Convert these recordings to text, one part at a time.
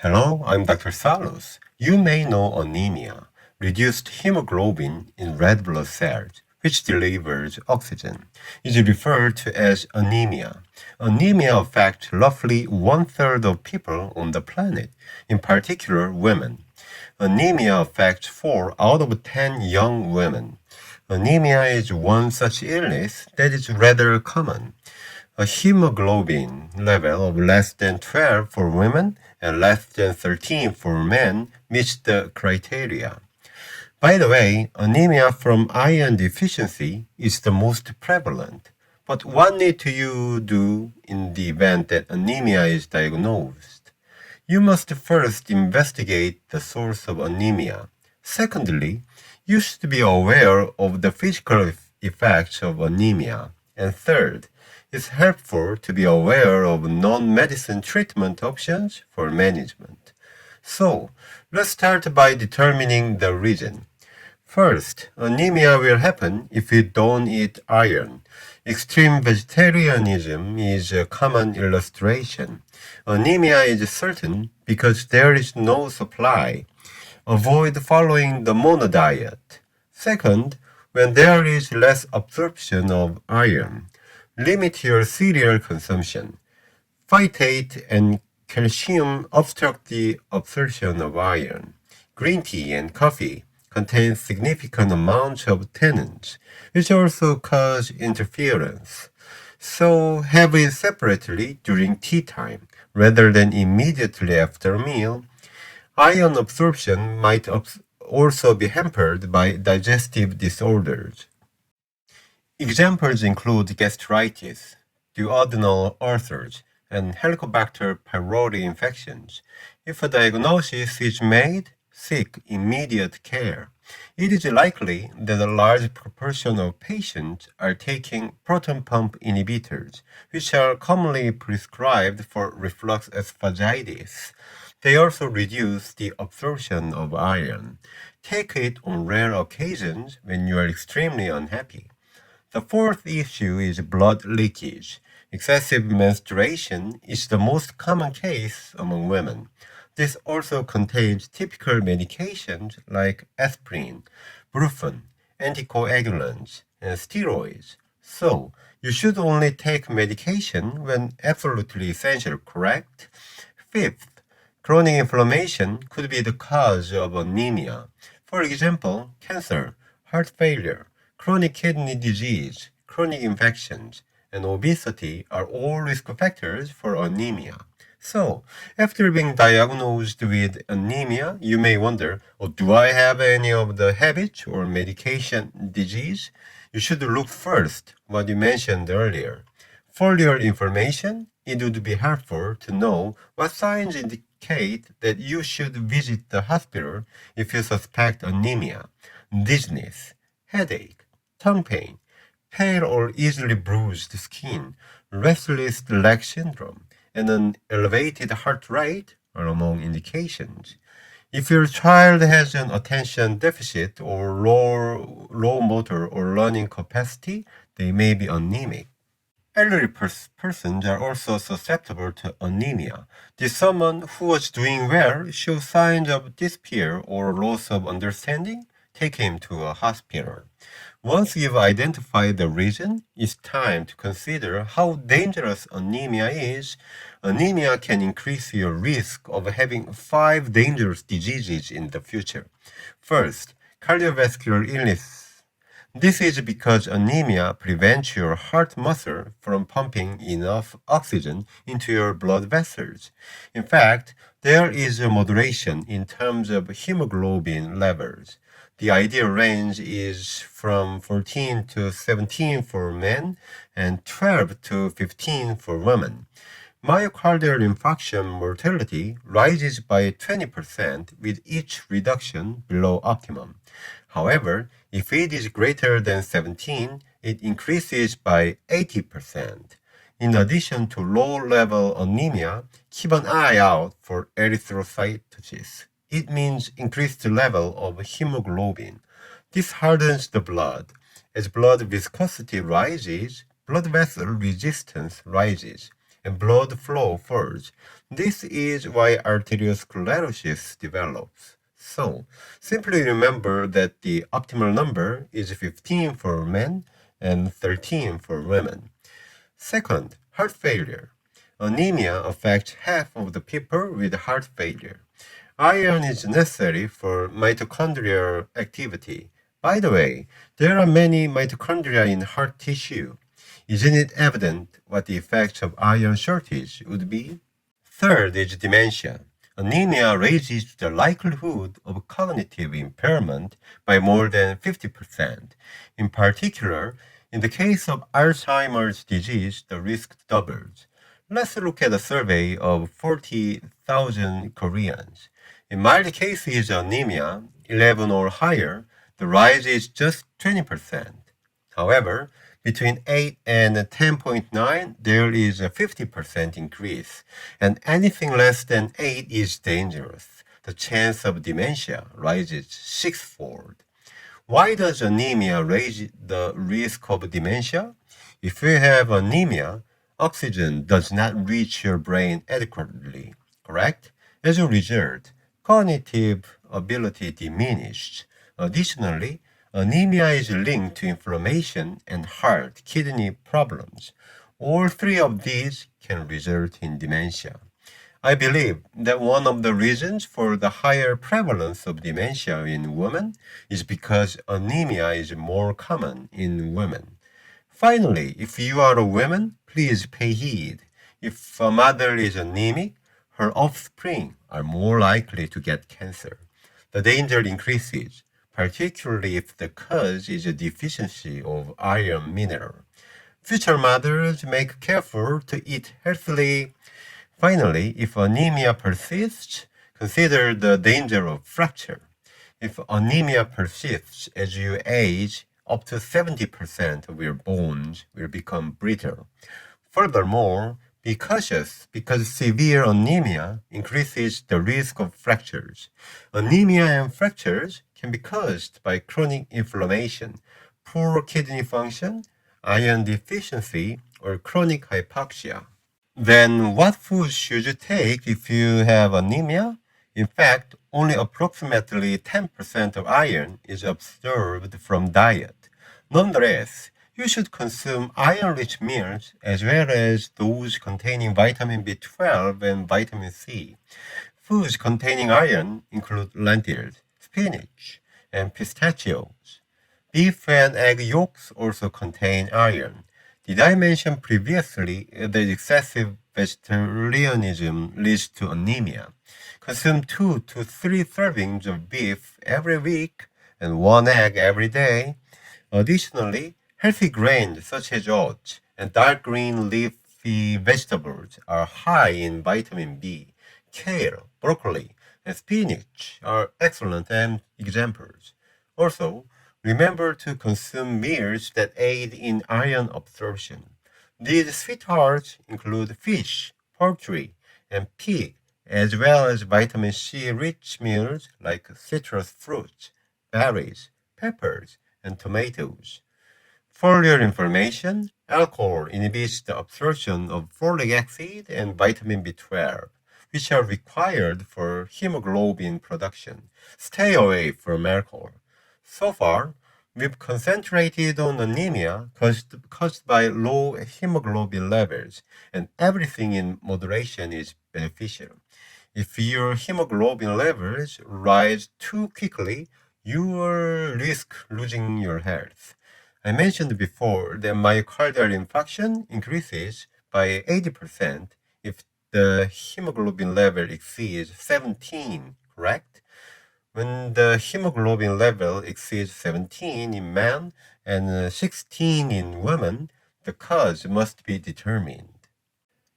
Hello, I'm Dr. Salos. You may know anemia, reduced hemoglobin in red blood cells, which delivers oxygen, is referred to as anemia. Anemia affects roughly one-third of people on the planet, in particular women. Anemia affects 4 out of 10 young women. Anemia is one such illness that is rather common. A hemoglobin level of less than 12 for women and less than 13 for men meets the criteria. By the way, anemia from iron deficiency is the most prevalent. But what need you do in the event that anemia is diagnosed? You must first investigate the source of anemia. Secondly, you should be aware of the physical effects of anemia. And third, it's helpful to be aware of non-medicine treatment options for management. So, let's start by determining the reason. First, anemia will happen if you don't eat iron. Extreme vegetarianism is a common illustration. Anemia is certain because there is no supply. Avoid following the mono diet. Second, when there is less absorption of iron, limit your cereal consumption. Phytate and calcium obstruct the absorption of iron. Green tea and coffee contain significant amounts of tannins, which also cause interference. So have it separately during tea time rather than immediately after a meal. Iron absorption might also be hampered by digestive disorders. Examples include gastritis, duodenal ulcers, and Helicobacter pylori infections. If a diagnosis is made, seek immediate care. It is likely that a large proportion of patients are taking proton pump inhibitors, which are commonly prescribed for reflux esophagitis. They also reduce the absorption of iron. Take it on rare occasions when you are extremely unhappy. The fourth issue is blood leakage. Excessive menstruation is the most common case among women. This also contains typical medications like aspirin, brufen, anticoagulants, and steroids. So, you should only take medication when absolutely essential, correct? Fifth, chronic inflammation could be the cause of anemia. For example, cancer, heart failure, chronic kidney disease, chronic infections, and obesity are all risk factors for anemia. So, after being diagnosed with anemia, you may wonder, oh, do I have any of the habits or medication disease? You should look first what you mentioned earlier. For your information, it would be helpful to know what signs indicate that you should visit the hospital if you suspect anemia, dizziness, headache, tongue pain, pale or easily bruised skin, restless leg syndrome, and an elevated heart rate are among indications. If your child has an attention deficit or low motor or learning capacity, they may be anemic. Elderly persons are also susceptible to anemia. Did someone who was doing well show signs of despair or loss of understanding? Take him to a hospital. Once you've identified the reason, it's time to consider how dangerous anemia is. Anemia can increase your risk of having 5 dangerous diseases in the future. First, cardiovascular illness. This is because anemia prevents your heart muscle from pumping enough oxygen into your blood vessels. In fact, there is a moderation in terms of hemoglobin levels. The ideal range is from 14 to 17 for men and 12 to 15 for women. Myocardial infarction mortality rises by 20% with each reduction below optimum. However, if it is greater than 17, it increases by 80%. In addition to low-level anemia, keep an eye out for erythrocytosis. It means increased level of hemoglobin. This hardens the blood. As blood viscosity rises, blood vessel resistance rises. and blood flow falls. This is why arteriosclerosis develops. So, simply remember that the optimal number is 15 for men and 13 for women. Second, heart failure. Anemia affects half of the people with heart failure. Iron is necessary for mitochondrial activity. By the way, there are many mitochondria in heart tissue. Isn't it evident what the effects of iron shortage would be? Third is dementia. Anemia raises the likelihood of cognitive impairment by more than 50%. In particular, in the case of Alzheimer's disease, the risk doubles. Let's look at a survey of 40,000 Koreans. In mild cases of anemia, 11 or higher, the rise is just 20%. However, between 8 and 10.9, there is a 50% increase, and anything less than 8 is dangerous. The chance of dementia rises sixfold. Why does anemia raise the risk of dementia? If you have anemia, oxygen does not reach your brain adequately, correct? As a result, cognitive ability diminishes. Additionally, anemia is linked to inflammation and heart kidney problems. All three of these can result in dementia. I believe that one of the reasons for the higher prevalence of dementia in women is because anemia is more common in women. Finally, if you are a woman, please pay heed. If a mother is anemic, her offspring are more likely to get cancer. The danger increases, particularly if the cause is a deficiency of iron mineral. Future mothers make careful to eat healthily. Finally, if anemia persists, consider the danger of fracture. If anemia persists as you age, up to 70% of your bones will become brittle. Furthermore, be cautious because severe anemia increases the risk of fractures. Anemia and fractures can be caused by chronic inflammation, poor kidney function, iron deficiency, or chronic hypoxia. Then what foods should you take if you have anemia? In fact, only approximately 10% of iron is absorbed from diet. Nonetheless, you should consume iron-rich meals as well as those containing vitamin B12 and vitamin C. Foods containing iron include lentils, spinach, and pistachios. Beef and egg yolks also contain iron. Did I mention previously that excessive vegetarianism leads to anemia? Consume 2 to 3 servings of beef every week and 1 egg every day. Additionally, healthy grains such as oats and dark green leafy vegetables are high in vitamin B. Kale, broccoli, and spinach are excellent examples. Also, remember to consume meals that aid in iron absorption. These sweethearts include fish, poultry, and pig, as well as vitamin C rich meals like citrus fruits, berries, peppers, and tomatoes. For your information, alcohol inhibits the absorption of folic acid and vitamin B12, which are required for hemoglobin production. Stay away from alcohol. So far, we've concentrated on anemia caused by low hemoglobin levels, and everything in moderation is beneficial. If your hemoglobin levels rise too quickly, you will risk losing your health. I mentioned before that myocardial infarction increases by 80% if the hemoglobin level exceeds 17, correct? When the hemoglobin level exceeds 17 in men and 16 in women, the cause must be determined.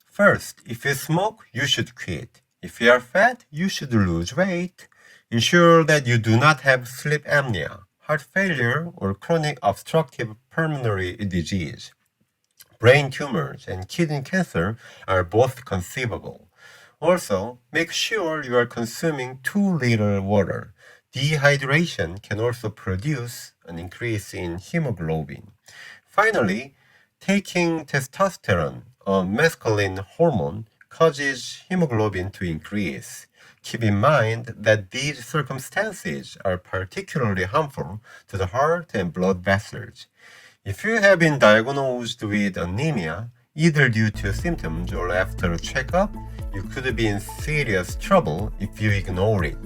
First, if you smoke, you should quit. If you are fat, you should lose weight. Ensure that you do not have sleep apnea, heart failure, or chronic obstructive pulmonary disease. Brain tumors and kidney cancer are both conceivable. Also, make sure you are consuming too little water. Dehydration can also produce an increase in hemoglobin. Finally, taking testosterone a masculine hormone, causes hemoglobin to increase. Keep in mind that these circumstances are particularly harmful to the heart and blood vessels. If you have been diagnosed with anemia, either due to symptoms or after a checkup, you could be in serious trouble if you ignore it.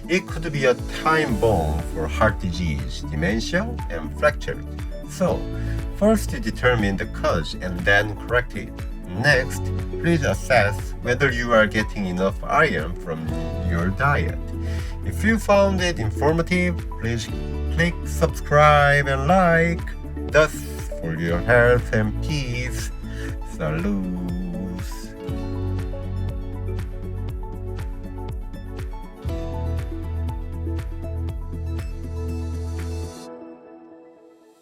It could be a time bomb for heart disease, dementia, and fractures. So, first determine the cause and then correct it. Next, please assess whether you are getting enough iron from your diet. If you found it informative, please click subscribe and like. Thus, for your health and peace. Salud.